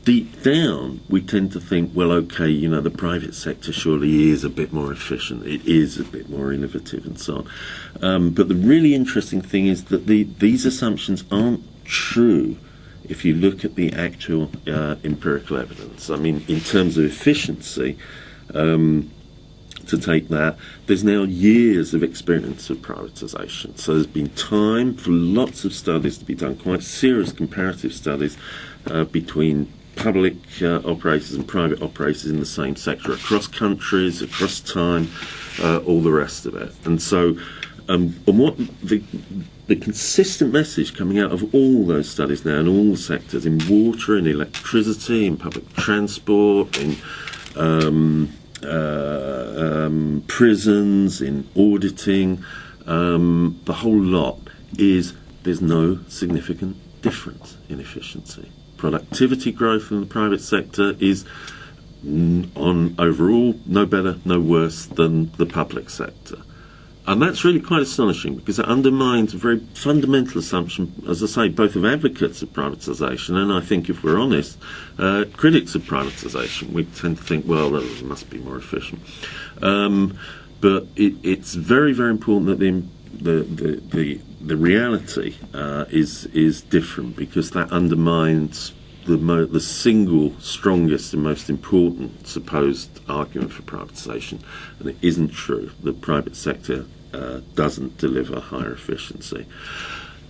deep down, we tend to think, well, okay, the private sector surely is a bit more efficient, it is a bit more innovative and so on. But the really interesting thing is that these assumptions aren't true if you look at the actual empirical evidence. I mean, in terms of efficiency, to take that, there's now years of experience of privatisation. So there's been time for lots of studies to be done, quite serious comparative studies between public operators and private operators in the same sector, across countries, across time, all the rest of it. And so and what the consistent message coming out of all those studies now in all sectors, in water, in electricity, in public transport, in prisons, in auditing, the whole lot, is there's no significant difference in efficiency. Productivity growth in the private sector is, on overall, no better, no worse than the public sector. And that's really quite astonishing, because it undermines a very fundamental assumption, as I say, both of advocates of privatisation and, I think, if we're honest, critics of privatisation. We tend to think, well, it must be more efficient. But it's very, very important that the reality is different, because that undermines the single strongest and most important supposed argument for privatisation, and it isn't true. The private sector doesn't deliver higher efficiency.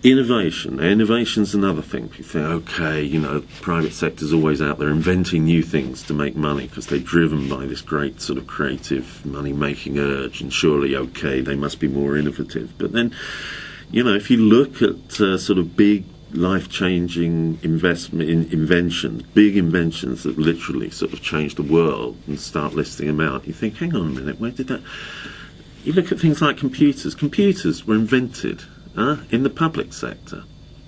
Innovation's another thing. You think, okay, the private sector's always out there inventing new things to make money because they're driven by this great sort of creative money-making urge, and surely, okay, they must be more innovative. But then, if you look at sort of big life-changing inventions, big inventions that literally sort of change the world, and start listing them out, you think, hang on a minute, where did that... You look at things like computers. Computers were invented in the public sector.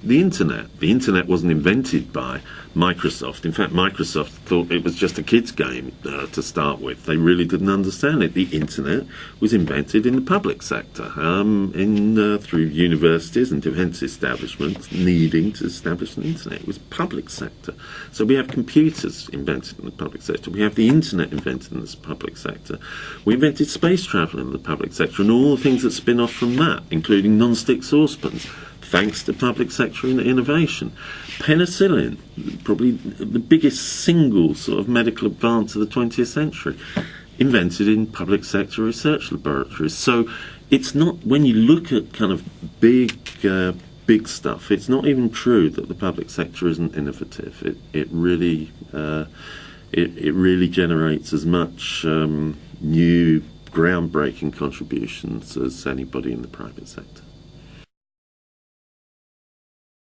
The internet wasn't invented by Microsoft. In fact, Microsoft thought it was just a kid's game to start with. They really didn't understand it. The internet was invented in the public sector, through universities and defence establishments needing to establish an internet. It was public sector. So we have computers invented in the public sector. We have the internet invented in the public sector. We invented space travel in the public sector, and all the things that spin off from that, including non-stick saucepans, thanks to public sector innovation. Penicillin, probably the biggest single sort of medical advance of the 20th century, invented in public sector research laboratories. So it's not, when you look at kind of big stuff, it's not even true that the public sector isn't innovative. It really generates as much new groundbreaking contributions as anybody in the private sector.